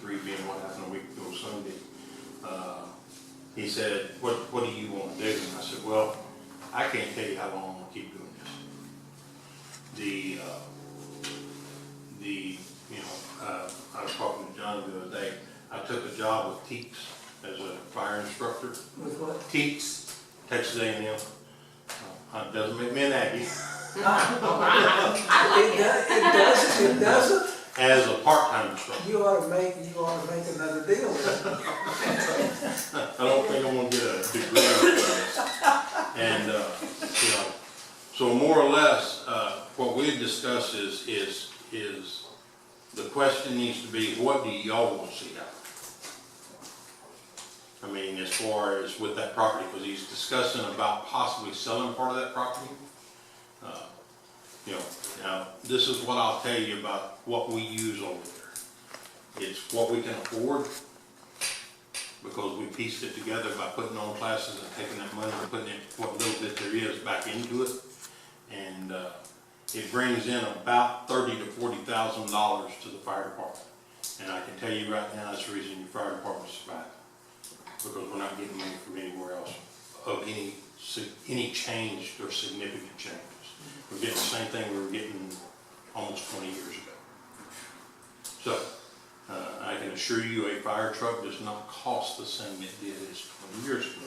3 being what happened a week ago Sunday. He said, what do you want to do? And I said, well, I can't tell you how long I'm going to keep doing this. I was talking to John the other day. I took a job with Teeks as a fire instructor. With what? Teeks, Texas A&M. It doesn't make me an Aggie. It doesn't. As a part-time instructor. You ought to make another deal with it. I don't think I'm gonna get a degree out of this. And, so more or less, what we've discussed is the question needs to be, what do y'all want to see happen? I mean, as far as with that property, because he's discussing about possibly selling part of that property. Now, this is what I'll tell you about what we use over there. It's what we can afford, because we pieced it together by putting on classes and taking that money and putting it, what little bit there is, back into it. And it brings in about $30,000 to $40,000 to the fire department. And I can tell you right now, that's the reason your fire department's surviving, because we're not getting money from anywhere else of any change or significant changes. We're getting the same thing we were getting almost 20 years ago. So I can assure you a fire truck does not cost the same it did as 20 years ago.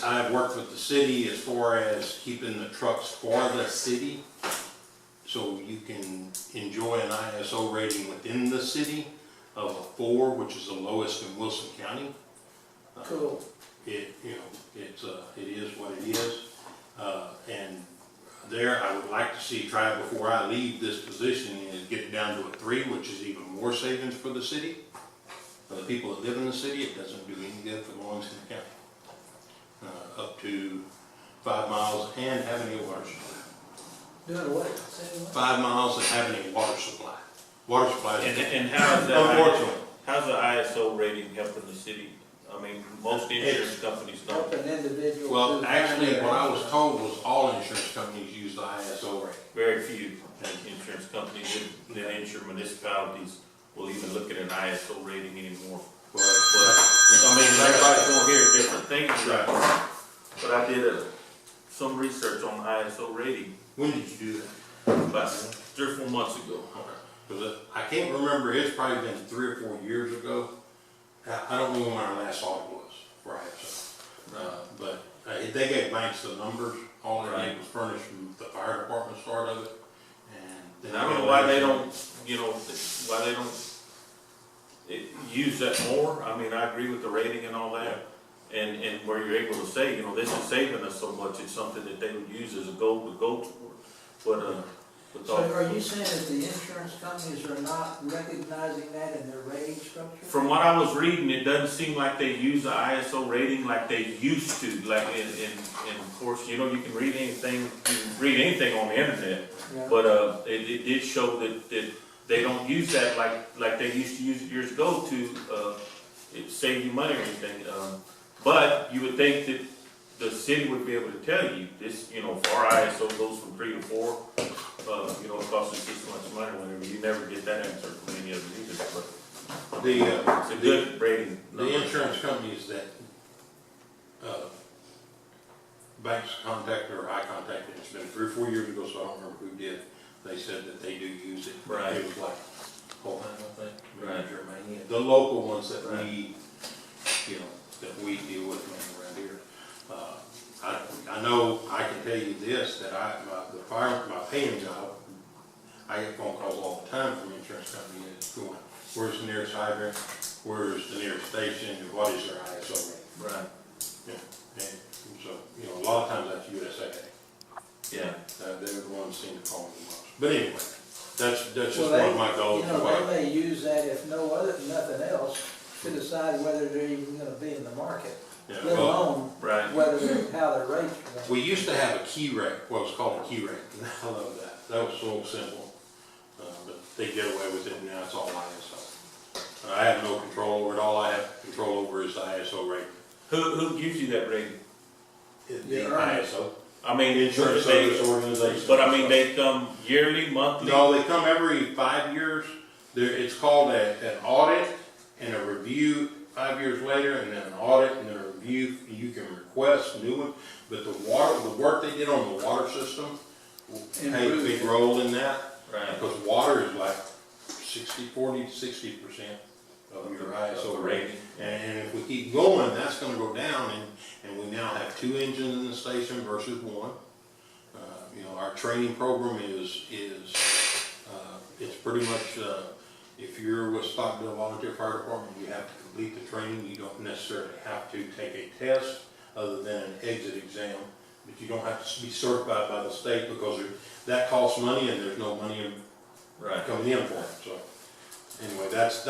I've worked with the city as far as keeping the trucks for the city, so you can enjoy an ISO rating within the city of a 4, which is the lowest in Wilson County. Cool. It is what it is. And there, I would like to see, try before I leave this position, is get it down to a 3, which is even more savings for the city. For the people that live in the city, it doesn't do any good for the ones in the county. Up to 5 miles and having a water supply. Doing what? Saying what? 5 miles and having a water supply. Water supply is, And how's that? unfortunately. How's the ISO rating helping the city? I mean, most insurance companies don't. Help an individual. Well, to actually, find what I their- was told was all insurance companies use the ISO rating. Very few insurance companies that insure municipalities will even look at an ISO rating anymore. But I mean, everybody's gonna hear different things. Right. But I did some research on ISO rating When did you do that? about 3 or 4 months ago. Okay. Because I can't remember, it's probably been 3 or 4 years ago. I don't know when our last audit was for ISO. But they gave banks the numbers, all they need was furnished from the fire department start of it. And I don't know why they don't, use that more. I mean, I agree with the rating and all that. And where you're able to say, this is saving us so much, it's something that they would use as a goal to go toward. So are you saying that the insurance companies are not recognizing that in their rating structure? From what I was reading, it doesn't seem like they use the ISO rating like they used to. Like, and of course, you can read anything on the internet. Yeah. But it did show that they don't use that like they used to use it years ago to save you money or anything. But you would think that the city would be able to tell you this. For our ISO goes from 3 to 4. It costs us this much money. Whenever you never get that answer from any of them either. But it's a good rating. The insurance companies that banks contacted or I contacted, it's been 3 or 4 years ago, so I don't remember who did. They said that they do use it. Right. It was like Colton, I think. Right. Germania. The local ones that we, that we deal with around here. I know I can tell you this, that my paying job, I get phone calls all the time from insurance companies going, where's the nearest hydrant? Where's the nearest station? And what is their ISO rating? Right. Yeah. And so, a lot of times that's USAA. Yeah. They're the ones that seem to call me the most. But anyway, that's just Well, one of my goals. They may use that if nothing else to decide whether they're even gonna be in the market. Yeah, Let alone Right. how their rates are going. we used to have a key rate, what was called a key rate, and I love that. That was so simple. But they get away with it, and now it's all ISO. I have no control over it. All I have control over is the ISO rate. Who gives you that rating? The Yeah. ISO. I mean, Insurance service organization. But I mean, they come yearly, monthly? No, they come every 5 years. it's called an audit and a review 5 years later, and then an audit and then a review. You can request new ones, but the work they did on the water system played a big role in that. Right. Because water is like 40 to 60% of your ISO rating. And if we keep going, that's gonna go down, and we now have 2 engines in the station versus 1. You know, our training program is it's pretty much, if you're with Stockdale Volunteer Fire Department, you have to complete the training. You don't necessarily have to take a test other than an exit exam, but you don't have to be certified by the state because that costs money and there's no money coming in for it. So anyway, that's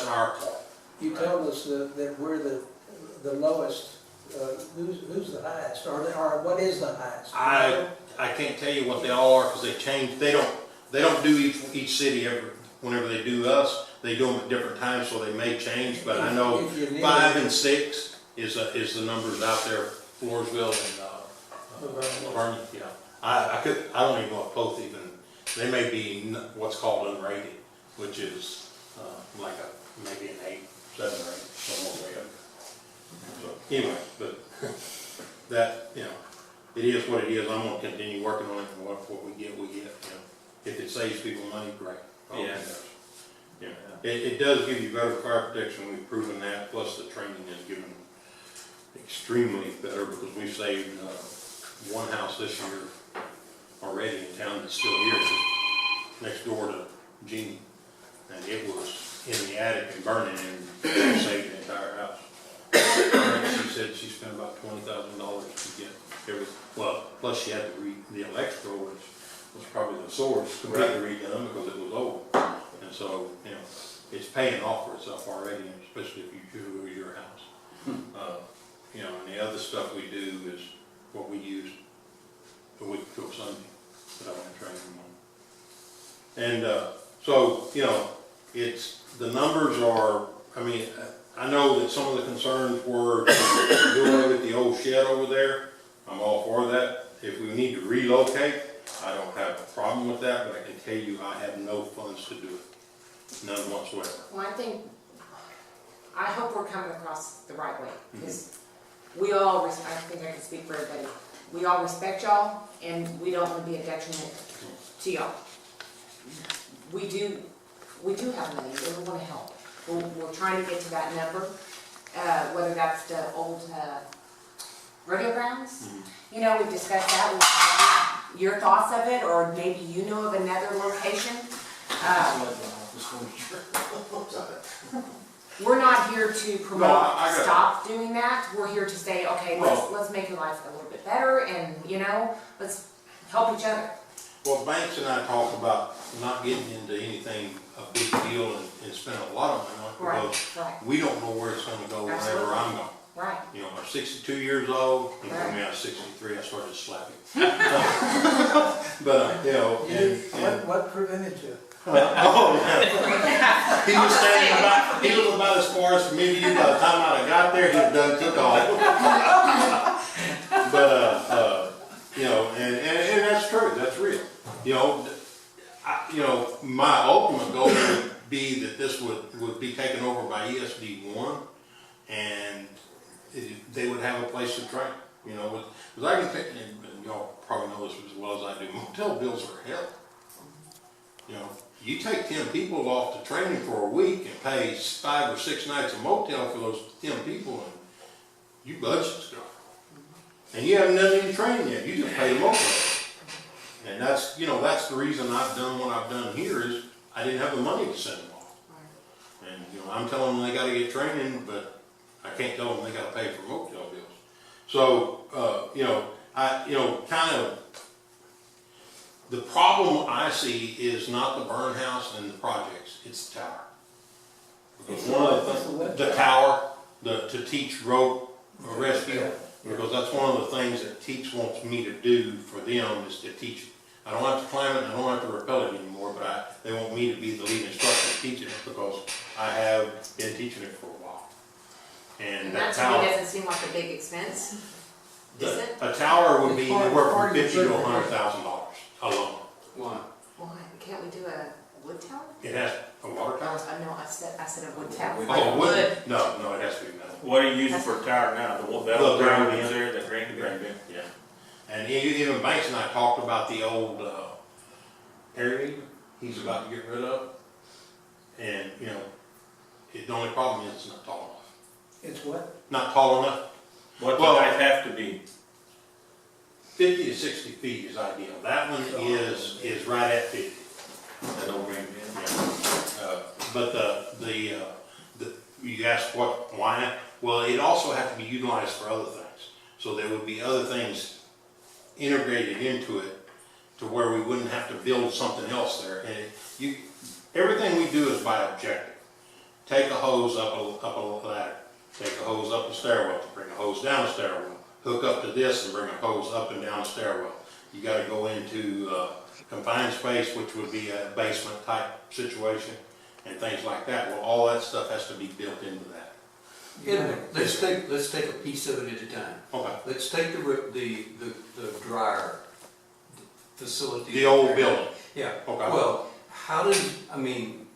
our part. You told us that we're the lowest. Who's the highest, or what is the highest? I can't tell you what they all are because they change. They don't do each city whenever they do us. They do them at different times, so they may change. But I know 5 and 6 is the numbers out there. Floresville and Laverne. Yeah, I don't even know if both even. They may be what's called unrated, which is like maybe an 8, 7 or 8, somewhere way up. So anyway, but that, you know, it is what it is. I'm gonna continue working on it, and what we get, we get. You know, if it saves people money, great. Yeah. Yeah. It does give you better fire protection. We've proven that. Plus the training is given extremely better because we've saved one house this year already in town that's still here. It's next door to Jeannie, and it was in the attic and burning, and saved the entire house. She said she spent about $20,000 to get everything. Well, plus she had to read the electrical, which was probably the source, completely redone because it was old. And so, you know, it's paying off for itself already, especially if you lose your house. You know, and the other stuff we do is what we use a week till Sunday that I want to train them on. And so, you know, the numbers are, I mean, I know that some of the concerns were doing away with the old shed over there. I'm all for that. If we need to relocate, I don't have a problem with that, but I can tell you I have no funds to do it. None whatsoever. Well, I hope we're coming across the right way, because we all, I think I can speak for everybody, we all respect y'all, and we don't want to be a detriment to y'all. We do have money, and we want to help. We're trying to get to that number, whether that's the old rodeo grounds. You know, we've discussed that. Your thoughts of it, or maybe you know of another location. We're not here to promote stop doing that. We're here to say, okay, let's make your life a little bit better, and you know, let's help each other. Well, Banks and I talked about not getting into anything a big deal and spending a lot of money on it because we don't know where it's going to go whenever I'm gone. Right. You know, I'm 62 years old. You know, I mean, I was 63. I started slapping. But you know, What prevented you? He was standing about. He was about as far as from me to you. By the time I got there, he had done took off. But you know, and that's true. That's real. You know, my ultimate goal would be that this would be taken over by ESD1, and they would have a place to train. You know, because I can think, and y'all probably know this as well as I do. Motel bills are hell. You know, you take 10 people off to training for a week and pay 5 or 6 nights of motel for those 10 people, and you budget stuff. And you haven't done any training yet. You just pay the motel. And that's, you know, that's the reason I've done what I've done here is I didn't have the money to send them off. And, you know, I'm telling them they got to get training, but I can't tell them they got to pay for motel bills. So, you know, kind of the problem I see is not the burn house and the projects, it's the tower. Because one of the things, the tower, to teach rope rescue, because that's one of the things that Teach wants me to do for them is to teach it. I don't have to climb it, I don't have to rappel it anymore, but they want me to be the lead instructor teaching it because I have been teaching it for a while. And that to me doesn't seem like a big expense, is it? A tower would be anywhere from $50,000 to $100,000 alone. Why? Can't we do a wood tower? It has a water tower? No, I said a wood tower. Oh, Wood. wood? No, it has to be metal. What are you using for a tower now? The one, that Well, old ground grain is bin. there, that grain bin? Yeah. And even Banks and I talked about the old, area he's about to get rid of. And, you know, the only problem is it's not tall enough. It's what? Not tall enough. What Well- does that have to be? 50 to 60 feet is ideal. That one is right at 50. That old grain bin? But you asked why? Well, it also has to be utilized for other things. So there would be other things integrated into it to where we wouldn't have to build something else there. And everything we do is by objective. Take a hose up a ladder. Take a hose up the stairwell to bring a hose down the stairwell. Hook up to this and bring a hose up and down the stairwell. You gotta go into confined space, which would be a basement type situation and things like that. Well, all that stuff has to be built into that. Yeah, let's take a piece of it at a time. Okay. Let's take the dryer facility. The old building. Yeah. Okay. Well, I mean,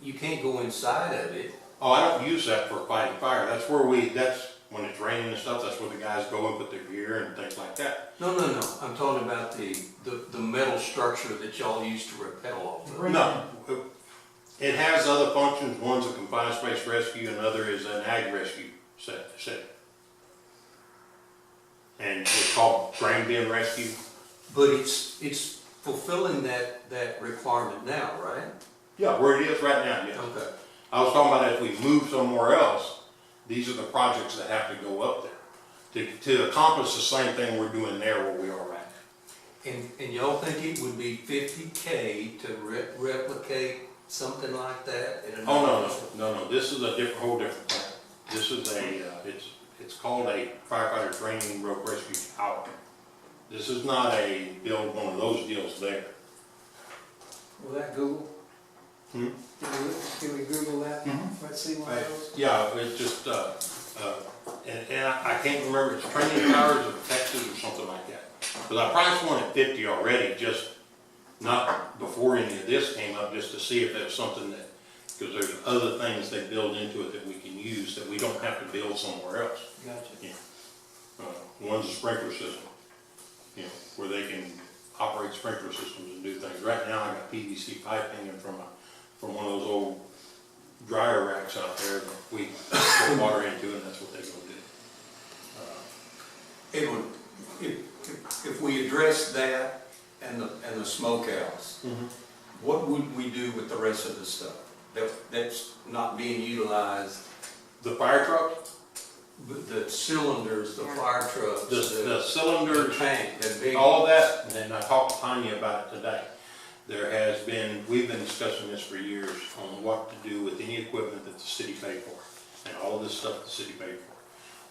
you can't go inside of it. Oh, I don't use that for fighting fire. That's when it's raining and stuff, that's where the guys go and put their gear and things like that. No. I'm talking about the metal structure that y'all use to rappel off of. No. It has other functions. One's a confined space rescue, another is an ag rescue set. And it's called grain bin rescue. But it's fulfilling that requirement now, right? Yeah, where it is right now, yes. Okay. I was talking about if we move somewhere else, these are the projects that have to go up there to accomplish the same thing we're doing there where we are right now. And y'all think it would be $50K to replicate something like that? At Oh, no, this is a whole different thing. This is it's called a firefighter training rope rescue tower. This is not build one of those deals there. Will that Google? Hmm? Can we Google that? Let's see one of those. Yeah, it's just, and I can't remember, it's Training Towers of Texas or something like that. But I priced one at 50 already, just not before any of this came up, just to see if there's something that, because there's other things they build into it that we can use that we don't have to build somewhere else. Gotcha. Yeah. One's a sprinkler system, you know, where they can operate sprinkler systems and do things. Right now, I got PVC pipe hanging from one of those old dryer racks out there that we put water into, and that's what they go do. Edwin, if we address that and the smokehouse, what would we do with the rest of the stuff that's not being utilized? The fire trucks, The cylinders, the fire trucks, the the cylinders, tank, the big. all of that, and then I talked to Tanya about it today. We've been discussing this for years on what to do with any equipment that the city paid for, and all of this stuff the city paid for.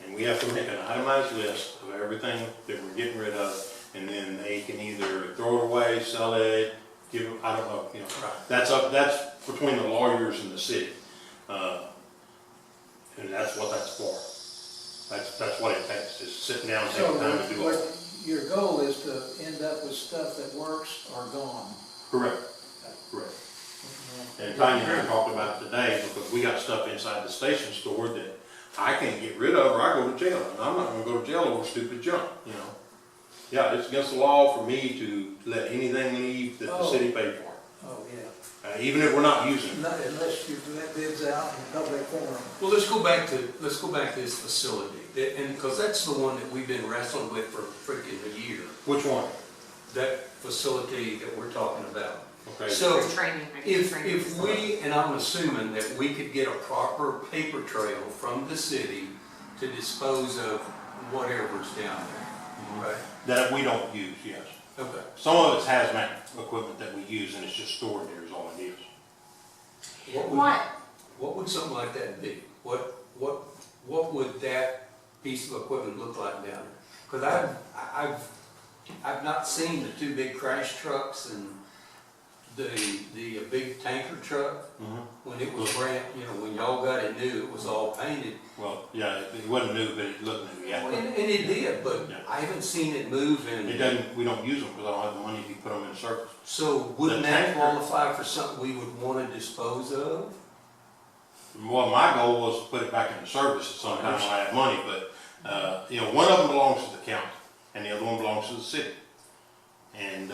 And we have to make an itemized list of everything that we're getting rid of, and then they can either throw it away, sell it, give it, I don't know, you know. That's between the lawyers and the city. And that's what that's for. That's what it takes, is sitting down and taking time to do it. So your goal is to end up with stuff that works or gone. Correct. And Tanya and I talked about it today, because we got stuff inside the station store that I can't get rid of, or I go to jail, and I'm not gonna go to jail over stupid junk, you know? Yeah, it's against the law for me to let anything leave that the city paid for, Oh, yeah. even if we're not using it. Not unless you let bids out in public forum. Well, let's go back to this facility, and because that's the one that we've been wrestling with for freaking a year. Which one? That facility that we're talking about. Okay. So For training, I guess, if training. we, and I'm assuming that we could get a proper paper trail from the city to dispose of whatever's down there, right? That we don't use, yes. Okay. Some of it's hazmat equipment that we use, and it's just stored there is all it is. What would something like that be? What would that piece of equipment look like down there? Because I've not seen the two big crash trucks and the big tanker truck, Mhm. when it was brand, when y'all got it new, it was all painted. Well, yeah, it wasn't new, but it looked new, yeah. And it did, but Yeah. I haven't seen it move It in. doesn't, we don't use them because I don't have the money to put them in service. So wouldn't The that tanker- qualify for something we would want to dispose of? Well, my goal was to put it back into service at some time when I had money, but, one of them belongs to the county and the other one belongs to the city. And,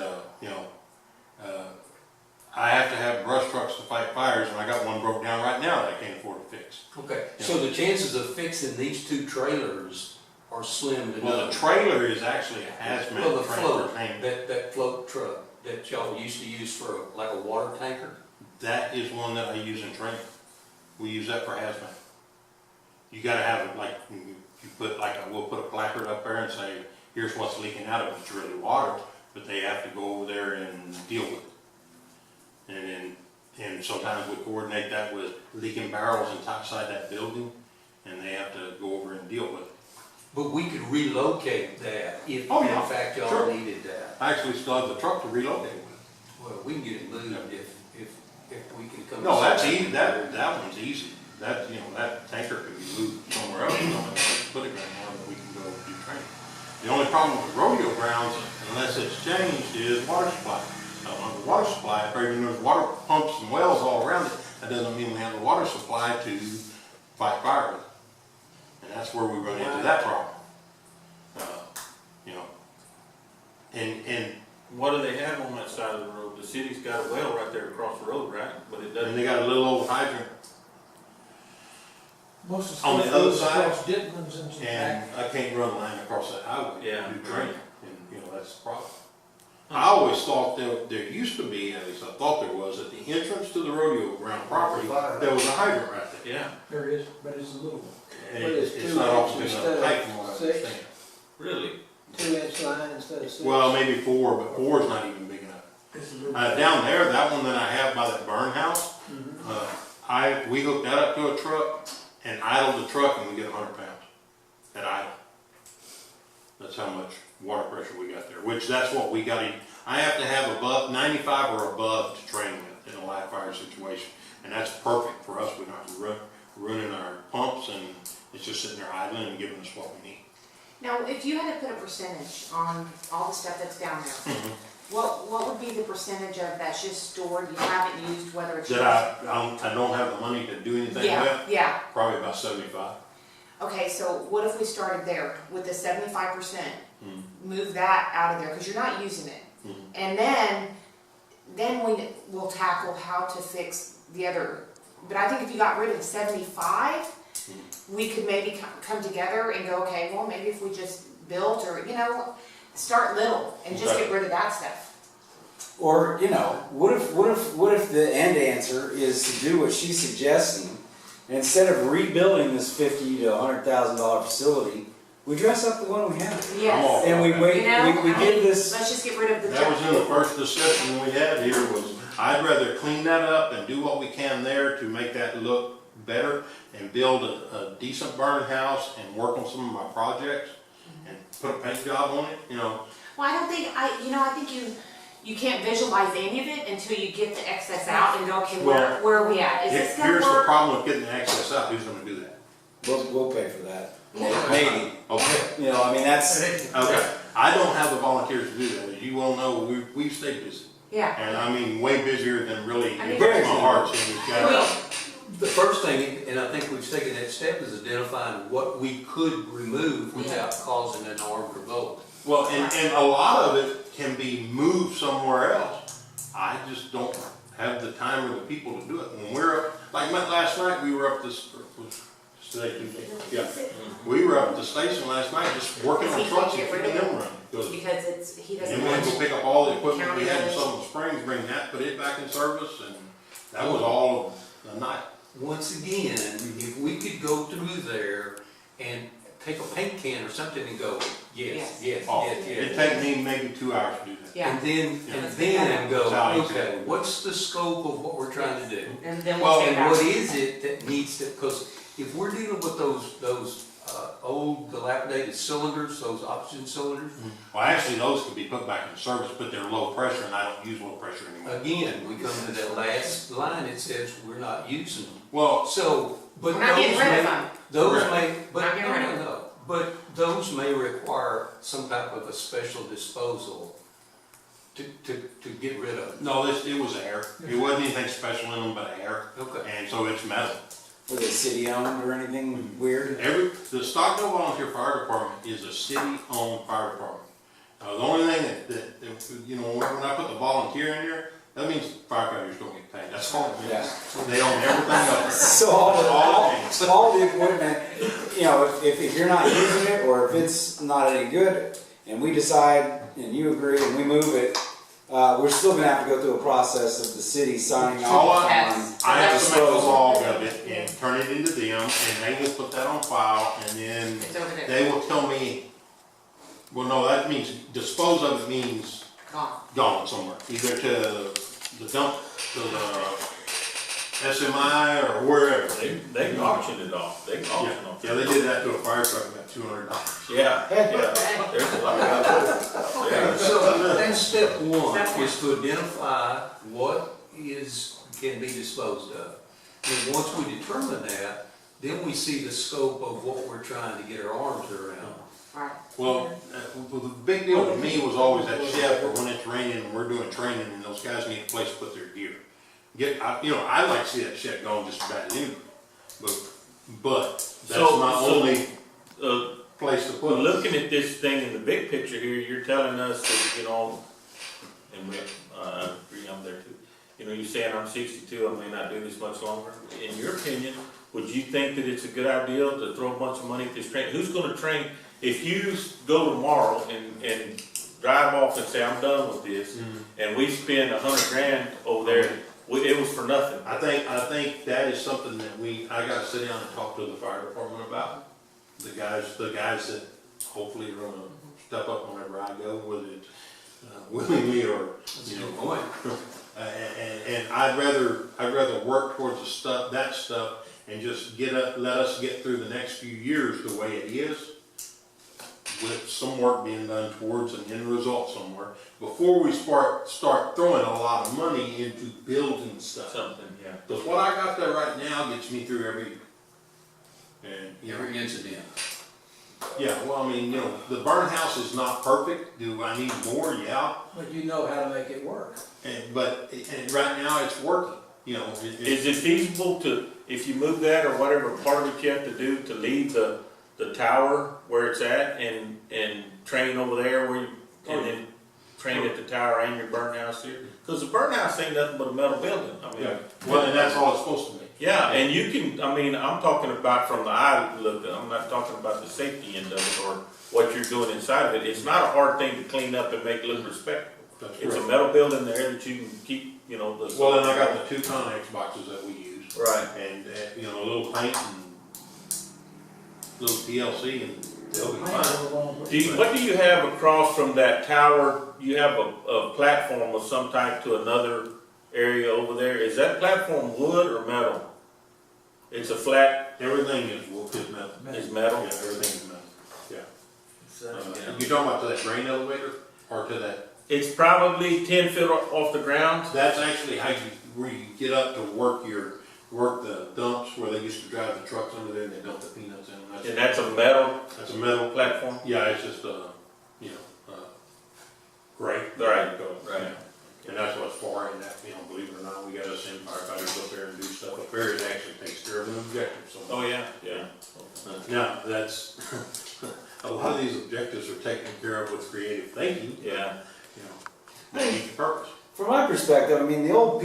I have to have brush trucks to fight fires, and I got one broke down right now that I can't afford to fix. Okay, so the chances of fixing these two trailers are slim to Well, none. the trailer is actually a Well, hazmat the float, trailer. that float truck that y'all used to use for like a water tanker? That is one that I use in training. We use that for hazmat. You gotta have it like, you put we'll put a placard up there and say, here's what's leaking out of it. It's really water, but they have to go over there and deal with it. And sometimes we coordinate that with leaking barrels inside that building, and they have to go over and deal with it. But we could relocate that if Oh, yeah. in fact y'all Sure. needed that. I actually still have the truck to relocate it with. Well, we can get it moved if we can come. to No, that's some- easy, that one's easy. That, that tanker could be moved somewhere else, put it right now, that we can go do training. The only problem with the rodeo grounds, unless it's changed, is water supply. On the water supply, there's water pumps and wells all around it, that doesn't mean we have the water supply to fight fire with. And that's where we run into that problem. And What do they have on that side of the road? The city's got a well right there across the road, right? But it doesn't. they got a little old hydrant, Most of On the stuff other goes side, across Dickman's and some and I can't run a line across that highway Yeah, to do right. training, and, that's the problem. I always thought there used to be, at least I thought there was, at the entrance to the rodeo ground property, there was a hydrant right there. Yeah, There is, but it's a little one. And But it's it's 2 not often inches enough instead of height from what I 6. understand. really? 2-inch line instead of 6. Well, maybe 4, but 4 is not even big enough. It's a little. Down there, that one that I have by that burn house, we hooked that up to a truck and idled the truck and we get 100 pounds at idle. That's how much water pressure we got there, which that's what we got. I have to have above 95 or above to train with in a live fire situation. And that's perfect for us. We don't have to ruining our pumps, and it's just sitting there idling and giving us what we need. Now, if you had to put a percentage on all the stuff that's down there, what would be the percentage of that's just stored, you haven't used, whether it's? That I don't have the money to do anything with, Yeah, probably about 75. okay, so what if we started there with the 75%? Move that out of there, because you're not using it. And then we'll tackle how to fix the other. But I think if you got rid of 75, we could maybe come together and go, okay, well, maybe if we just built or, start little and just get rid of that stuff. Or, what if the end answer is to do what she's suggesting, and instead of rebuilding this $50,000 to $100,000 facility, we dress up the one we have. Yes. And we wait, we give this. Let's just get rid of the That was in the junk. first discussion we had here was, I'd rather clean that up and do what we can there to make that look better and build a decent burn house and work on some of my projects and put a paint job on it, Well, I don't think, I think you can't visualize any of it until you get the excess out and go, okay, Well, where are we at? Is this gonna Here's the work? problem with getting the excess out, who's gonna do that? We'll pay for that. Maybe. Okay, That's. okay. I don't have the volunteers to do that. As you well know, we stay busy. Yeah. And I mean, way busier than really, I it mean, breaks my heart seeing these guys. The first thing, and I think we've taken that step, is identifying what we could remove without causing an armed revolt. Well, and a lot of it can be moved somewhere else. I just don't have the time or the people to do it. When we're up, like last night, we were up this, today, Tuesday, yeah. We were up at the station last night just working on He trucks can't and get rid keeping of them running. Because he doesn't And we had to want pick up all the equipment we had in County Summer Springs, bring that, put it back in service, and that was all of the night. Once again, if we could go through there and take a paint can or something and go, yes, yes, Oh, yes, it'd yes. take me maybe 2 hours to do that. Yeah. And then go, That's how I okay, said. what's the scope of what we're trying to do? And then Well, we'll take it And what out. is it that needs to, because if we're dealing with those old dilapidated cylinders, those oxygen cylinders. Well, actually, those could be put back in service, but they're low pressure, and I don't use low pressure anymore. Again, we come to that last line, it says we're not using them. Well, So, but We're not getting rid of them. those Correct. may, but, Not getting rid of no, but those may require some type of a special disposal to get rid of them. no, it was air. It wasn't anything special in them but air, Okay. and so it's metal. Was it city owned or anything weird? The Stockdale Volunteer Fire Department is a city-owned fire department. The only thing that, you know, when I put the volunteer in there, that means firefighters don't get paid. That's all it means. Yeah. They own everything else. So all the equipment, you know, if you're not using it, or if it's not any good, and we decide, and you agree, and we move it, we're still gonna have to go through a process of the city signing All off on. Yes. I have to make a log of it and turn it into them, and they will put that on file, and then It's over there, they will tell me, well, no, that means, dispose of it means gone. gone somewhere, either to the dump, to the SMI or wherever. They auctioned it off, they Yeah, auctioned off. yeah, they did that to a fire truck, got $200. Yeah, there's a lot of Okay, so that's step one, Step one. is to identify what can be disposed of. And once we determine that, then we see the scope of what we're trying to get our arms around. Right. Well, the big deal to me was always that shed for when it's raining and we're doing training and those guys need a place to put their gear. You know, I like to see that shed gone just about anyway, but that's So- my so- only place to put Well, it. looking at this thing in the big picture here, you're telling us that, you know, and we, I agree, I'm there too. You know, you're saying I'm 62, I may not do this much longer. In your opinion, would you think that it's a good idea to throw a bunch of money at this train? Who's gonna train, if you go tomorrow and drive off and say, I'm done with this, and we spend $100,000 over there, it was for nothing. I think that is something that I gotta sit down and talk to the fire department about. The guys that hopefully are gonna step up whenever I go, whether it's willingly or, you know, Boy, and I'd rather work towards that stuff and just let us get through the next few years the way it is, with some work being done towards an end result somewhere, before we start throwing a lot of money into building stuff. Something, yeah. Because what I got there right now gets me through every year. And, you know, every incident. yeah, well, I mean, you know, the burn house is not perfect. Do I need more? Yeah. But you know how to make it work. But right now it's working, you know. Is it feasible to, if you move that or whatever part of it you have to do to leave the tower where it's at and train over there and then train at the tower and your burn house here? Because the burn house ain't nothing but a metal building. I mean, Yeah, well, and that's all it's supposed to be. yeah, and you can, I mean, I'm talking about from the eye look, I'm not talking about the safety end of it or what you're doing inside of it. It's not a hard thing to clean up and make look respectable. That's It's a correct. metal building there that you can keep, you know, the. Well, then I got the 2 Connex boxes that we use. Right. And, you know, a little paint and little TLC and they'll be fine. What do you have across from that tower? You have a platform of some type to another area over there. Is that platform wood or metal? It's a flat, Everything is metal. is metal? Yeah, everything is metal, yeah. Yeah. You talking about to that grain elevator or to that? It's probably 10 feet off the ground. That's actually where you get up to work the dumps where they used to drive the trucks under there and they dump the peanuts in them. And that's a metal That's a metal platform? Yeah, it's just great. Right. Yeah. And that's what's for, and that, you know, believe it or not, we gotta send firefighters up there and do stuff up there. It actually takes care of an objective, so. Oh, yeah, yeah. Now, that's, a lot of these objectives are taken care of with creative thinking, Yeah. you know, they meet the purpose. From my perspective, I mean, the old